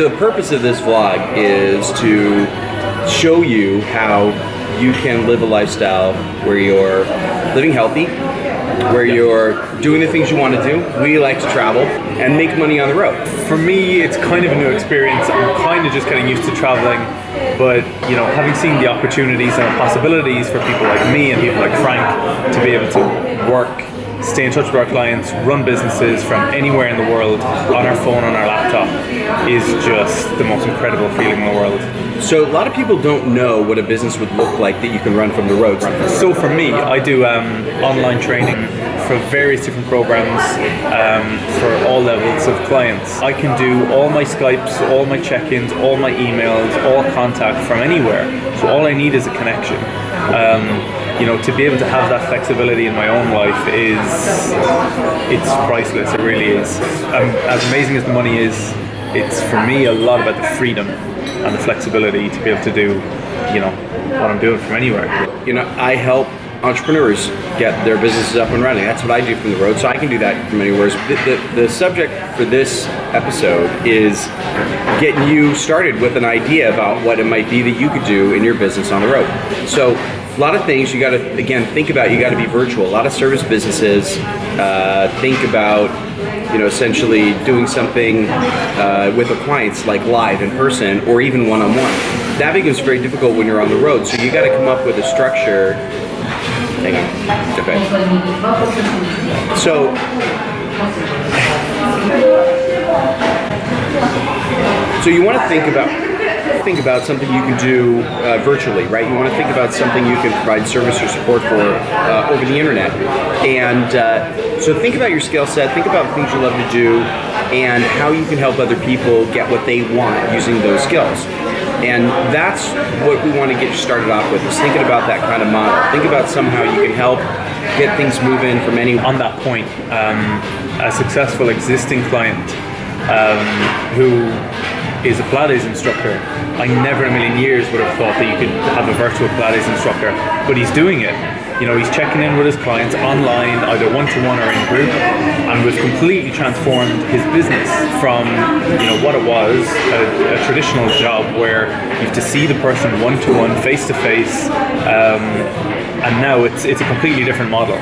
So the purpose of this vlog is to show you how you can live a lifestyle where you're living healthy, where you're doing the things you want to do. We like to travel and make money on the road. For me, it's kind of a new experience. I'm kind of just getting used to traveling, but you know, having seen the opportunities and the possibilities for people like me and people like Frank to be able to work, stay in touch with our clients, run businesses from anywhere in the world on our phone, on our laptop, is just the most incredible feeling in the world. So a lot of people don't know what a business would look like that you can run from the road. So for me, I do online training for various different programs for all levels of clients. I can do all my Skypes, all my check-ins, all my emails, all contact from anywhere. So all I need is a connection. You know, to be able to have that flexibility in my own life it's priceless. It really is. As amazing as the money is, it's for me a lot about the freedom and the flexibility to be able to do, you know, what I'm doing from anywhere. You know, I help entrepreneurs get their businesses up and running. That's what I do from the road, so I can do that from anywhere. The subject for this episode is getting you started with an idea about what it might be that you could do in your business on the road. So a lot of things you got to, again, think about. You got to be virtual. A lot of service businesses think about, you know, essentially doing something with the clients, like live in person or even one-on-one. That becomes very difficult when you're on the road. So you got to come up with a structure. Hang on. Okay. So you want to think about something you can do virtually, right? You want to think about something you can provide service or support for over the internet. And so think about your skill set, think about the things you love to do, and how you can help other people get what they want using those skills. And that's what we want to get you started off with, is thinking about that kind of model. Think about somehow you can help get things moving from any. On that point, a successful existing client who is a Pilates instructor, I never in a million years would have thought that you could have a virtual Pilates instructor, but he's doing it. You know, he's checking in with his clients online, either one-to-one or in group, and we've completely transformed his business from, you know, what it was, a traditional job where you have to see the person one-to-one, face-to-face, and now it's a completely different model.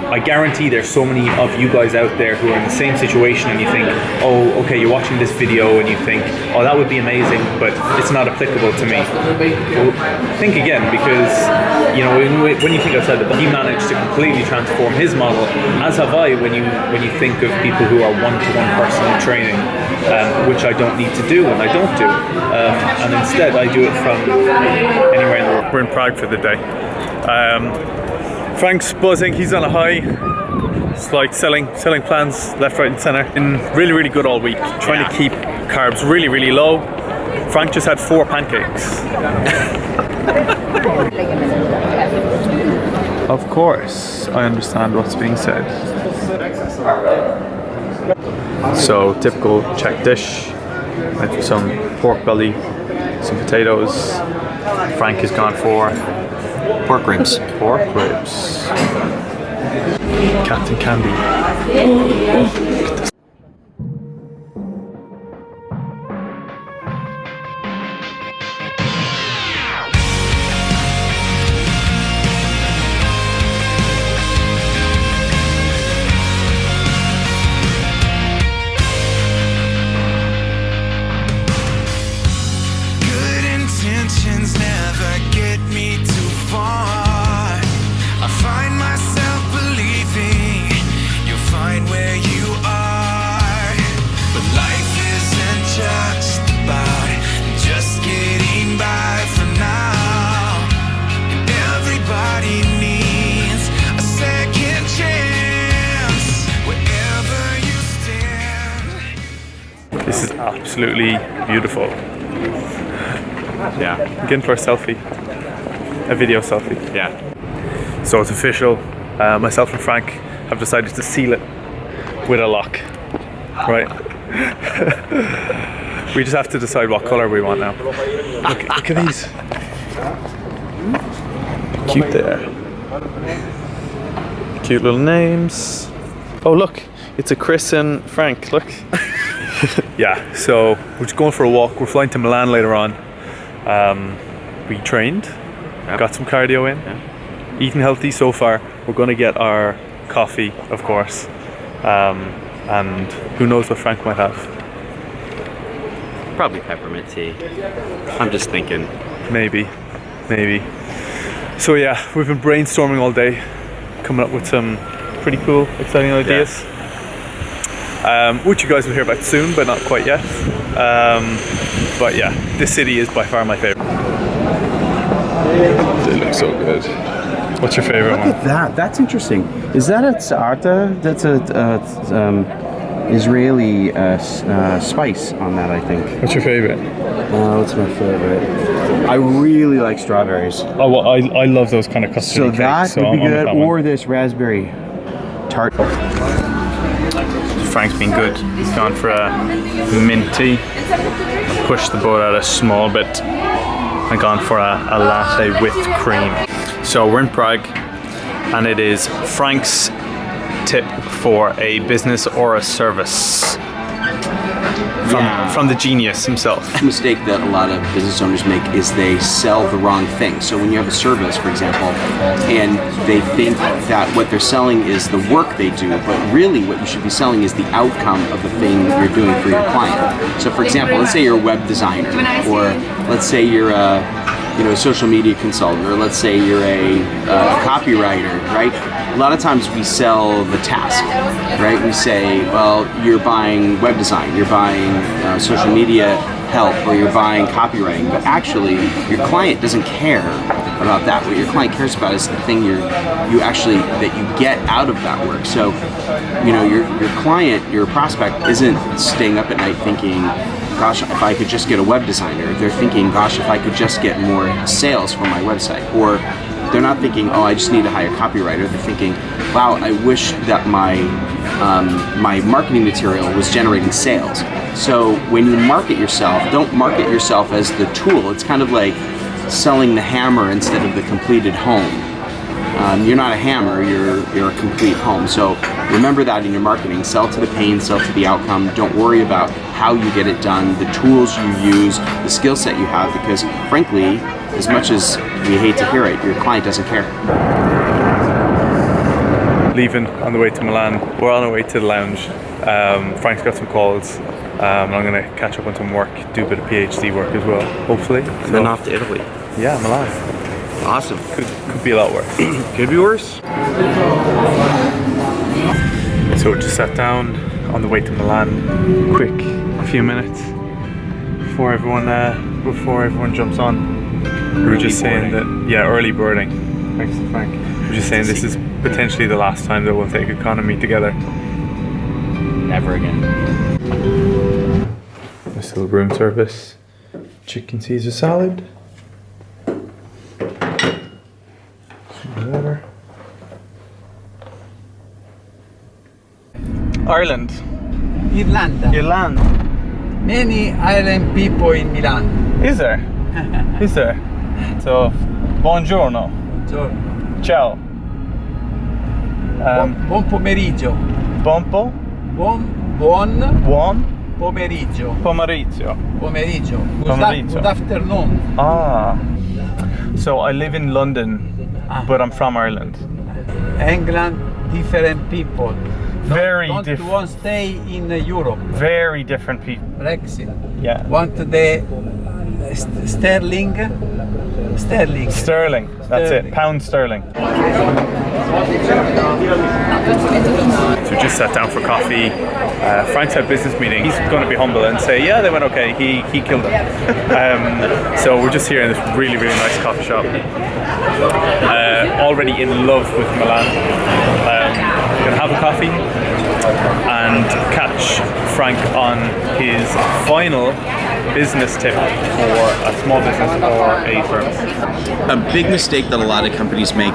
I guarantee there's so many of you guys out there who are in the same situation, and you think, oh, okay, you're watching this video and you think, oh, that would be amazing, but it's not applicable to me. Well, think again, because, you know, when you think outside the box, he managed to completely transform his model, as have I, when you think of people who are one-to-one personal training, which I don't need to do and I don't do. And instead I do it from anywhere in the world. We're in Prague for the day. Frank's buzzing, he's on a high. It's like selling plans left, right and center. Been really, really good all week. Trying to keep carbs really, really low. Frank just had 4 pancakes. Of course, I understand what's being said. So, typical Czech dish. Went for some pork belly, some potatoes. Frank has gone for Pork ribs. Pork ribs. Captain Candy. Good intentions never get me too far. I find myself believing you'll find where you are. But life isn't just about just getting by for now. And everybody needs a second chance wherever you stand. This is absolutely beautiful. Yeah. Again for a selfie. A video selfie. Yeah. So it's official. Myself and Frank have decided to seal it with a lock. Right. We just have to decide what colour we want now. Look at these. Cute there. Cute little names. Oh look, it's a Chris and Frank, look. Yeah, so we're just going for a walk. We're flying to Milan later on. We trained, got some cardio in, eating healthy so far. We're going to get our coffee, of course, and who knows what Frank might have. Probably peppermint tea. I'm just thinking. Maybe. So yeah, we've been brainstorming all day, coming up with some pretty cool, exciting ideas, which you guys will hear about soon, but not quite yet. But yeah, this city is by far my favorite. They look so good. What's your favorite one? Look at that. That's interesting. Is that a tzarta? That's a Israeli spice on that, I think. What's your favorite? What's my favorite? I really like strawberries. Oh, well, I love those kind of custard So cakes. that would be good, or this raspberry tart. Frank's been good. He's gone for a minty. Pushed the boat out a small bit. And gone for a latte with cream. So we're in Prague, and it is Frank's tip for a business or a service from the genius himself. The mistake that a lot of business owners make is they sell the wrong thing. So when you have a service, for example, and they think that what they're selling is the work they do, but really what you should be selling is the outcome of the thing you're doing for your client. So for example, let's say you're a web designer, or let's say you're a social media consultant, or let's say you're a copywriter, right? A lot of times we sell the task, right? We say, well, you're buying web design, you're buying social media help, or you're buying copywriting, but actually your client doesn't care about that. What your client cares about is the thing that you get out of that work. So, your client, your prospect isn't staying up at night thinking, gosh, if I could just get a web designer. They're thinking, gosh, if I could just get more sales from my website. Or they're not thinking, oh, I just need to hire a copywriter. They're thinking, wow, I wish that my marketing material was generating sales. So when you market yourself, don't market yourself as the tool. It's kind of like selling the hammer instead of the completed home. You're not a hammer, you're a complete home. So remember that in your marketing. Sell to the pain, sell to the outcome. Don't worry about how you get it done, the tools you use, the skill set you have, because frankly, as much as we hate to hear it, your client doesn't care. Leaving on the way to Milan. We're on our way to the lounge. Frank's got some calls. I'm going to catch up on some work, do a bit of PhD work as well, hopefully. And then off to Italy. Yeah, Milan. Awesome. Could be a lot worse. Could be worse. So we just sat down on the way to Milan. Quick, a few minutes before everyone jumps on. We were just saying that, early birding. Thanks to Frank. We were just saying this is potentially the last time that we'll take economy together. Never again. There's still room service. Chicken Caesar salad. Whatever. Ireland. Irlanda. Many island people in Milan. Is there? Is there? So, buongiorno. Buongiorno. Ciao. Buon pomeriggio. Buon pomeriggio. pomeriggio. Pomeriggio. Pomeriggio. Good afternoon. Ah. So I live in London, but I'm from Ireland. England, different people. Don't Don't want to stay in Europe. Very different people. Brexit. Yeah. Want the sterling. Sterling. That's it. Pound sterling. So we just sat down for coffee. Frank's had a business meeting. He's going to be humble and say, yeah, they went okay. He killed them. So we're just here in this really, really nice coffee shop. Already in love with Milan. Gonna have a coffee and catch Frank on his final business tip for a small business or a service? A big mistake that a lot of companies make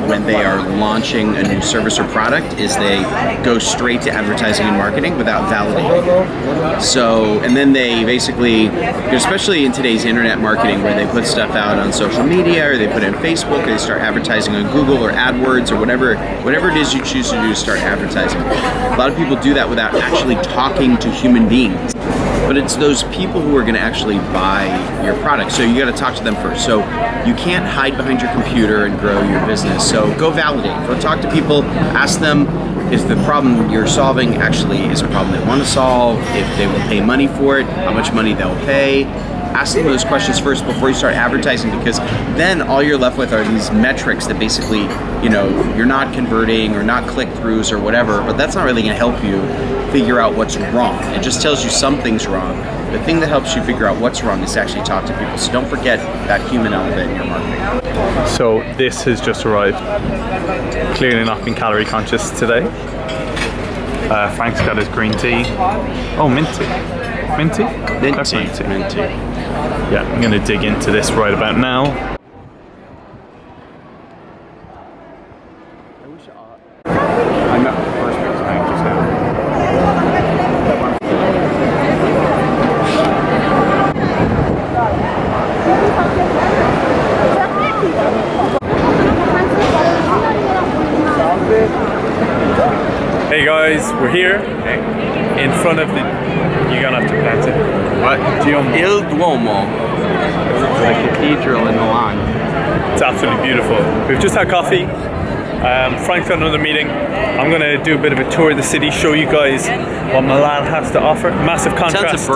when they are launching a new service or product is they go straight to advertising and marketing without validating. So, and then they basically, especially in today's internet marketing where they put stuff out on social media or they put it in Facebook or they start advertising on Google or AdWords or whatever it is you choose to do to start advertising. A lot of people do that without actually talking to human beings. But it's those people who are going to actually buy your product. So you got to talk to them first. So you can't hide behind your computer and grow your business. So go validate. Go talk to people. Ask them if the problem you're solving actually is a problem they want to solve, if they will pay money for it, how much money they'll pay. Ask them those questions first before you start advertising, because then all you're left with are these metrics that basically, you know, you're not converting or not click-throughs or whatever, but that's not really going to help you figure out what's wrong. It just tells you something's wrong. The thing that helps you figure out what's wrong is to actually talk to people. So don't forget that human element in your marketing. So this has just arrived. Clearly not been calorie conscious today. Frank's got his green tea. Oh, mint tea. Mint tea? That's mint tea. Mint tea. Yeah, I'm going to dig into this right about now. I met the first biggest bank just now. Hey guys, we're here in front of the, you're gonna have to pronounce it. What? Il Duomo. The cathedral in Milan. It's absolutely beautiful. We've just had coffee. Frank's got another meeting. I'm gonna do a bit of a tour of the city, show you guys what Milan has to offer. Massive contrast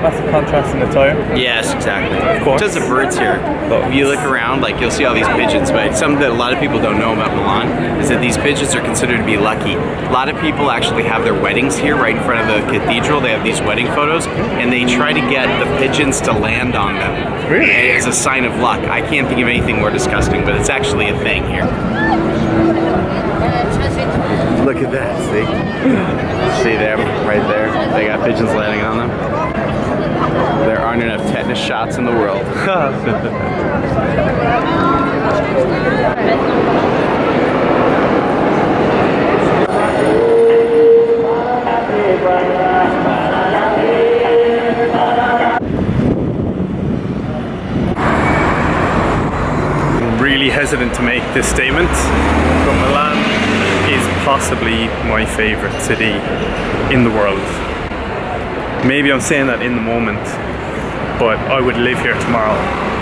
massive contrast in attire. Yes, exactly. Of course. Tons of birds here. But if you look around, like you'll see all these pigeons, but something that a lot of people don't know about Milan is that these pigeons are considered to be lucky. A lot of people actually have their weddings here right in front of the cathedral. They have these wedding photos and they try to get the pigeons to land on them. Really? As a sign of luck. I can't think of anything more disgusting, but it's actually a thing here. Look at that, see? See them right there? They got pigeons landing on them. There aren't enough tetanus shots in the world. I'm really hesitant to make this statement, but Milan is possibly my favorite city in the world. Maybe I'm saying that in the moment, but I would live here tomorrow.